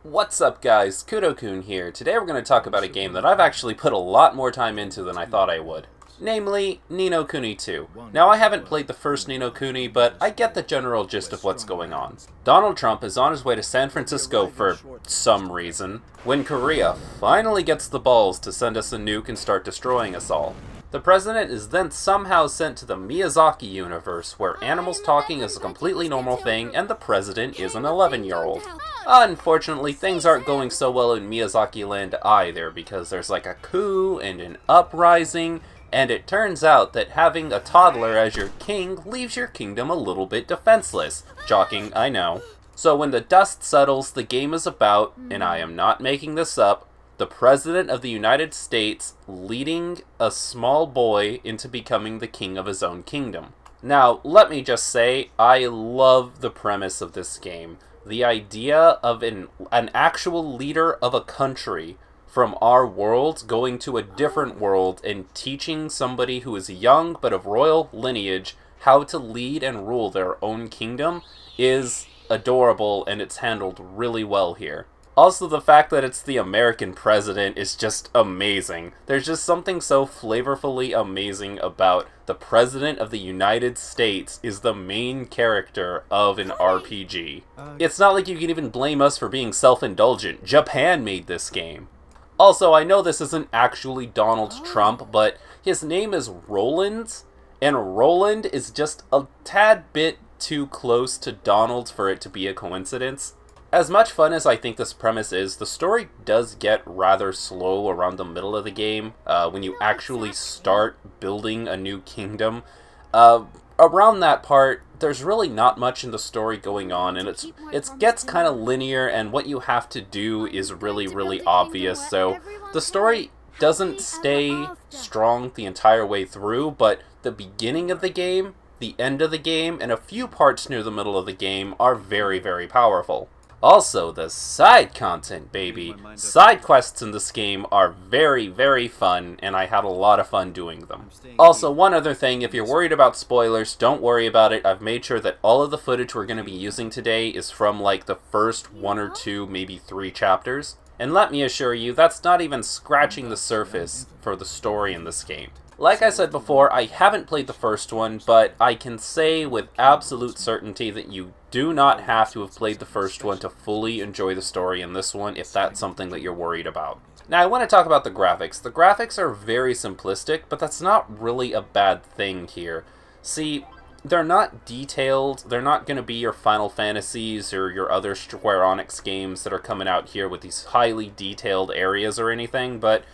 What's up guys, Kudou here. Today we're going to talk about a game that I've actually put a lot more time into than I thought I would. Namely, Ni no Kuni 2. Now I haven't played the first Ni no Kuni, but I get the general gist of what's going on. Donald Trump is on his way to San Francisco for some reason, when Korea finally gets the balls to send us a nuke and start destroying us all. The president is then somehow sent to the Miyazaki universe, where animals talking is a completely normal thing and the president is an 11-year-old. Unfortunately, things aren't going so well in Miyazaki land either, because there's like a coup and an uprising, and it turns out that having a toddler as your king leaves your kingdom a little bit defenseless. Shocking, I know. So when the dust settles, the game is about, and I am not making this up, the President of the United States leading a small boy into becoming the king of his own kingdom. Now, let me just say, I love the premise of this game. The idea of an actual leader of a country from our world going to a different world and teaching somebody who is young but of royal lineage how to lead and rule their own kingdom is adorable, and it's handled really well here. Also, the fact that it's the American president is just amazing. There's just something so flavorfully amazing about the President of the United States is the main character of an RPG. It's not like you can even blame us for being self-indulgent. Japan made this game. Also, I know this isn't actually Donald Trump, but his name is Roland, and Roland is just a tad bit too close to Donald for it to be a coincidence. As much fun as I think this premise is, the story does get rather slow around the middle of the game, when you actually start building a new kingdom. Around that part, there's really not much in the story going on, and it gets kind of linear, and what you have to do is really obvious, so the story doesn't stay strong the entire way through, but the beginning of the game, the end of the game, and a few parts near the middle of the game are very powerful. Also, the side content, baby. Side quests in this game are very fun, and I had a lot of fun doing them. Also, one other thing, if you're worried about spoilers, don't worry about it. I've made sure that all of the footage we're going to be using today is from like the first 1 or 2, maybe 3 chapters. And let me assure you, that's not even scratching the surface for the story in this game. Like I said before, I haven't played the first one, but I can say with absolute certainty that you do not have to have played the first one to fully enjoy the story in this one, if that's something that you're worried about. Now, I want to talk about the graphics. The graphics are very simplistic, but that's not really a bad thing here. See, they're not detailed, they're not going to be your Final Fantasies or your other Square Enix games that are coming out here with these highly detailed areas or anything, but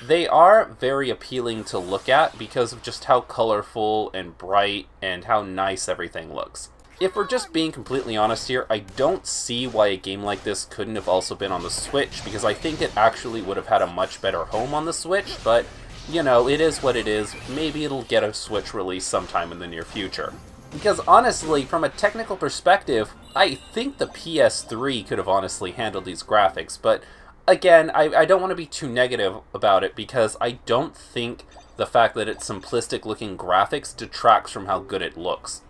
they are very appealing to look at because of just how colorful and bright and how nice everything looks. If we're just being completely honest here, I don't see why a game like this couldn't have also been on the Switch, because I think it actually would have had a much better home on the Switch, but, you know, it is what it is. Maybe it'll get a Switch release sometime in the near future. Because honestly, from a technical perspective, I think the PS3 could have honestly handled these graphics, but again, I don't want to be too negative about it, because I don't think the fact that it's simplistic looking graphics detracts from how good it looks.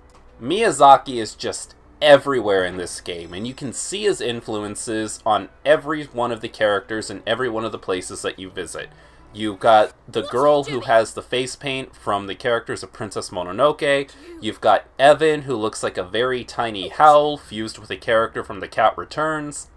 Miyazaki is just everywhere in this game, and you can see his influences on every one of the characters and every one of the places that you visit. You've got the girl who has the face paint from the characters of Princess Mononoke. You've got Evan, who looks like a very tiny Howl fused with a character from The Cat Returns.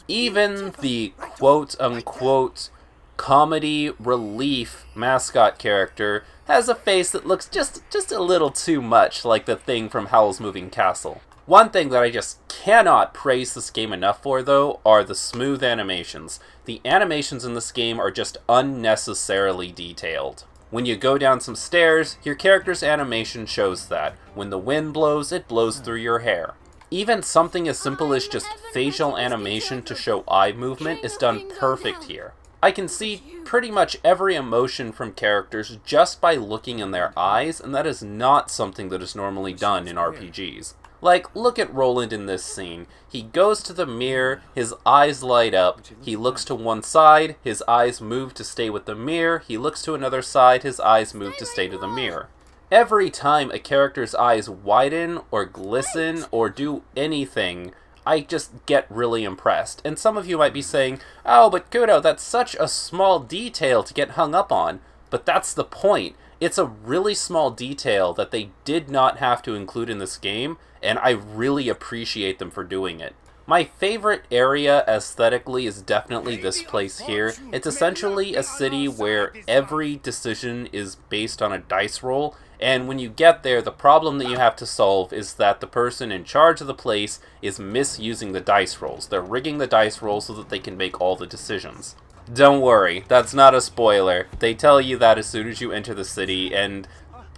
Even the quote-unquote comedy relief mascot character has a face that looks just a little too much like the thing from Howl's Moving Castle. One thing that I just cannot praise this game enough for, though, are the smooth animations. The animations in this game are just unnecessarily detailed. When you go down some stairs, your character's animation shows that. When the wind blows, it blows through your hair. Even something as simple as just facial animation to show eye movement is done perfect here. I can see pretty much every emotion from characters just by looking in their eyes, and that is not something that is normally done in RPGs. Like, look at Roland in this scene. He goes to the mirror, his eyes light up, he looks to one side, his eyes move to stay with the mirror, he looks to another side, his eyes move to stay to the mirror. Every time a character's eyes widen or glisten or do anything, I just get really impressed. And some of you might be saying, oh, but Kudou, that's such a small detail to get hung up on. But that's the point. It's a really small detail that they did not have to include in this game, and I really appreciate them for doing it. My favorite area aesthetically is definitely this place here. It's essentially a city where every decision is based on a dice roll, and when you get there, the problem that you have to solve is that the person in charge of the place is misusing the dice rolls. They're rigging the dice rolls so that they can make all the decisions. Don't worry, that's not a spoiler. They tell you that as soon as you enter the city, and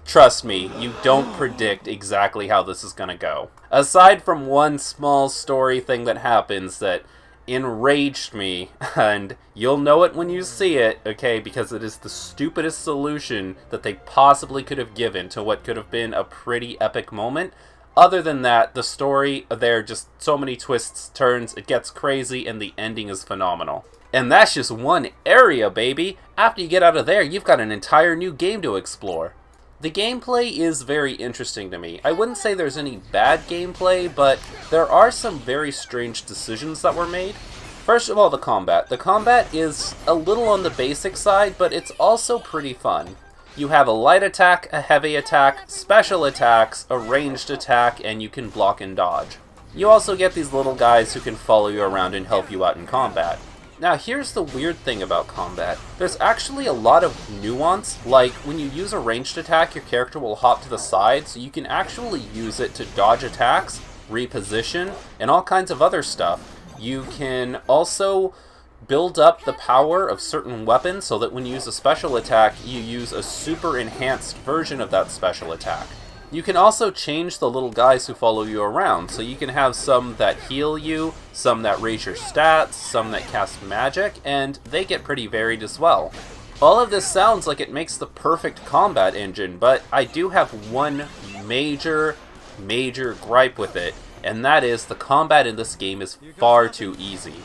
trust me, you don't predict exactly how this is gonna go. Aside from one small story thing that happens that enraged me, and you'll know it when you see it, okay, because it is the stupidest solution that they possibly could have given to what could have been a pretty epic moment. Other than that, the story, there are just so many twists, turns, it gets crazy, and the ending is phenomenal. And that's just one area, baby! After you get out of there, you've got an entire new game to explore. The gameplay is very interesting to me. I wouldn't say there's any bad gameplay, but there are some very strange decisions that were made. First of all, the combat. The combat is a little on the basic side, but it's also pretty fun. You have a light attack, a heavy attack, special attacks, a ranged attack, and you can block and dodge. You also get these little guys who can follow you around and help you out in combat. Now here's the weird thing about combat. There's actually a lot of nuance, like when you use a ranged attack, your character will hop to the side, so you can actually use it to dodge attacks, reposition, and all kinds of other stuff. You can also build up the power of certain weapons so that when you use a special attack, you use a super enhanced version of that special attack. You can also change the little guys who follow you around, so you can have some that heal you, some that raise your stats, some that cast magic, and they get pretty varied as well. All of this sounds like it makes the perfect combat engine, but I do have one major gripe with it, and that is the combat in this game is far too easy.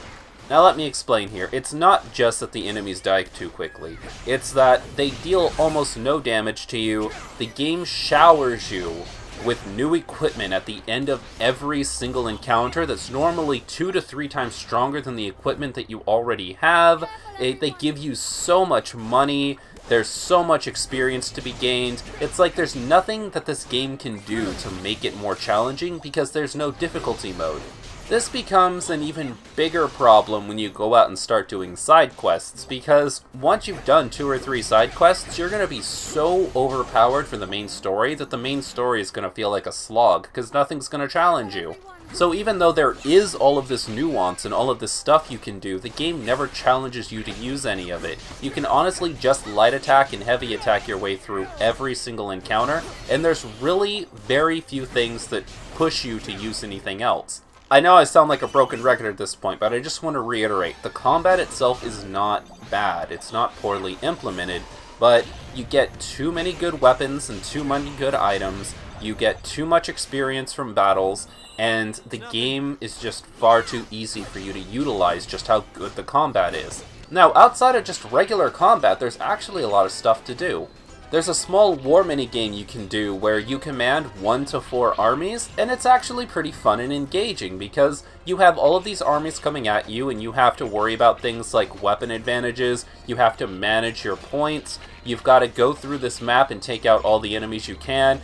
Now let me explain here. It's not just that the enemies die too quickly. It's that they deal almost no damage to you. The game showers you with new equipment at the end of every single encounter that's normally 2 to 3 times stronger than the equipment that you already have. They give you so much money. There's so much experience to be gained. It's like there's nothing that this game can do to make it more challenging because there's no difficulty mode. This becomes an even bigger problem when you go out and start doing side quests, because once you've done 2 or 3 side quests, you're going to be so overpowered for the main story that the main story is going to feel like a slog, because nothing's going to challenge you. So even though there is all of this nuance and all of this stuff you can do, the game never challenges you to use any of it. You can honestly just light attack and heavy attack your way through every single encounter, and there's really very few things that push you to use anything else. I know I sound like a broken record at this point, but I just want to reiterate, the combat itself is not bad. It's not poorly implemented, but you get too many good weapons and too many good items, you get too much experience from battles, and the game is just far too easy for you to utilize just how good the combat is. Now, outside of just regular combat, there's actually a lot of stuff to do. There's a small war minigame you can do where you command 1 to 4 armies, and it's actually pretty fun and engaging because you have all of these armies coming at you and you have to worry about things like weapon advantages, you have to manage your points, you've got to go through this map and take out all the enemies you can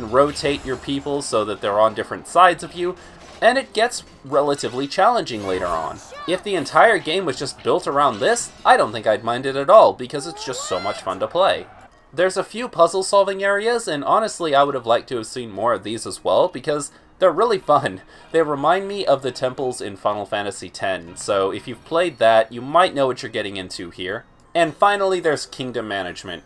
rotate your people so that they're on different sides of you, and it gets relatively challenging later on. If the entire game was just built around this, I don't think I'd mind it at all because it's just so much fun to play. There's a few puzzle-solving areas, and honestly I would have liked to have seen more of these as well, because they're really fun. They remind me of the temples in Final Fantasy X, so if you've played that, you might know what you're getting into here. And finally, there's kingdom management.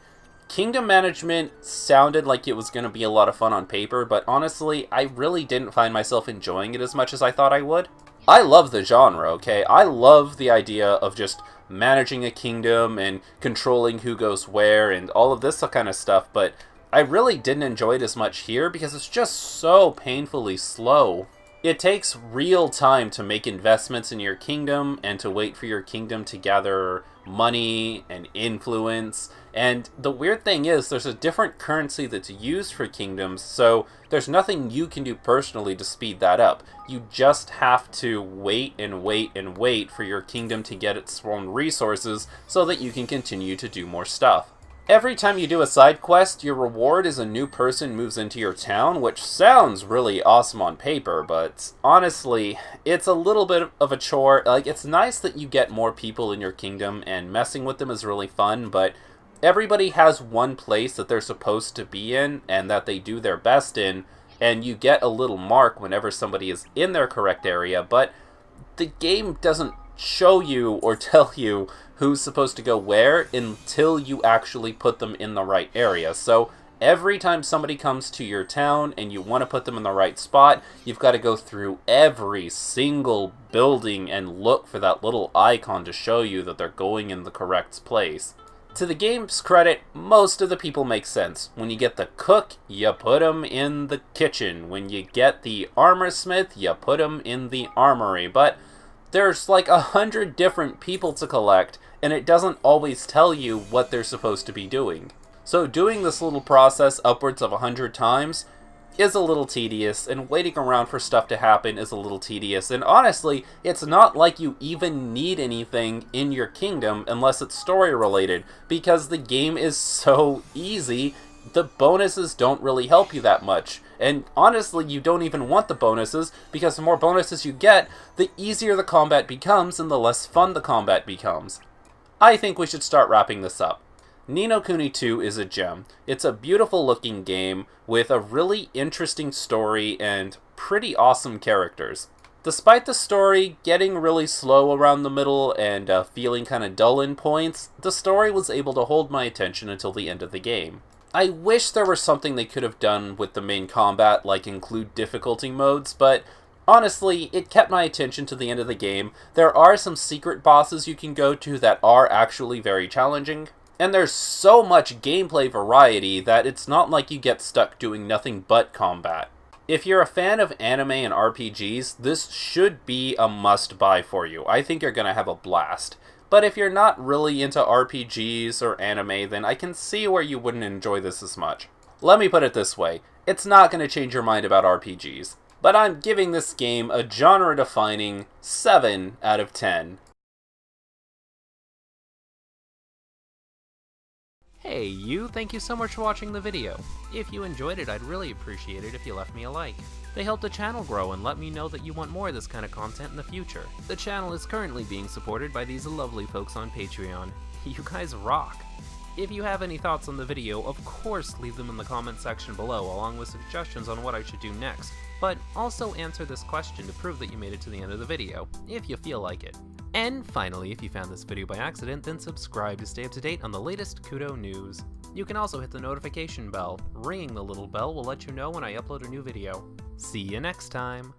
Kingdom management sounded like it was going to be a lot of fun on paper, but honestly, I really didn't find myself enjoying it as much as I thought I would. I love the genre, okay? I love the idea of just managing a kingdom and controlling who goes where and all of this kind of stuff, but I really didn't enjoy it as much here because it's just so painfully slow. It takes real time to make investments in your kingdom and to wait for your kingdom to gather money and influence. And the weird thing is, there's a different currency that's used for kingdoms, so there's nothing you can do personally to speed that up. You just have to wait and wait and wait for your kingdom to get its own resources so that you can continue to do more stuff. Every time you do a side quest, your reward is a new person moves into your town, which sounds really awesome on paper, but honestly, it's a little bit of a chore. Like, it's nice that you get more people in your kingdom, and messing with them is really fun, but everybody has one place that they're supposed to be in, and that they do their best in, and you get a little mark whenever somebody is in their correct area, but the game doesn't show you or tell you who's supposed to go where until you actually put them in the right area. So every time somebody comes to your town and you want to put them in the right spot, you've got to go through every single building and look for that little icon to show you that they're going in the correct place. To the game's credit, most of the people make sense. When you get the cook, you put them in the kitchen. When you get the armor smith, you put them in the armory. But there's like 100 different people to collect, and it doesn't always tell you what they're supposed to be doing. So doing this little process upwards of 100 times is a little tedious, and waiting around for stuff to happen is a little tedious, and honestly, it's not like you even need anything in your kingdom unless it's story related, because the game is so easy. The bonuses don't really help you that much. And honestly, you don't even want the bonuses, because the more bonuses you get, the easier the combat becomes and the less fun the combat becomes. I think we should start wrapping this up. Ni no Kuni 2 is a gem. It's a beautiful looking game with a really interesting story and pretty awesome characters. Despite the story getting really slow around the middle and feeling kind of dull in points, the story was able to hold my attention until the end of the game. I wish there was something they could have done with the main combat, like include difficulty modes, but honestly, it kept my attention to the end of the game. There are some secret bosses you can go to that are actually very challenging, and there's so much gameplay variety that it's not like you get stuck doing nothing but combat. If you're a fan of anime and RPGs, this should be a must-buy for you. I think you're going to have a blast. But if you're not really into RPGs or anime, then I can see where you wouldn't enjoy this as much. Let me put it this way, it's not going to change your mind about RPGs, but I'm giving this game a genre-defining 7 out of 10. Hey you, thank you so much for watching the video. If you enjoyed it, I'd really appreciate it if you left me a like. They help the channel grow and let me know that you want more of this kind of content in the future. The channel is currently being supported by these lovely folks on Patreon. You guys rock! If you have any thoughts on the video, of course leave them in the comment section below along with suggestions on what I should do next. But also answer this question to prove that you made it to the end of the video, if you feel like it. And finally, if you found this video by accident, then subscribe to stay up to date on the latest Kudou news. You can also hit the notification bell. Ringing the little bell will let you know when I upload a new video. See you next time!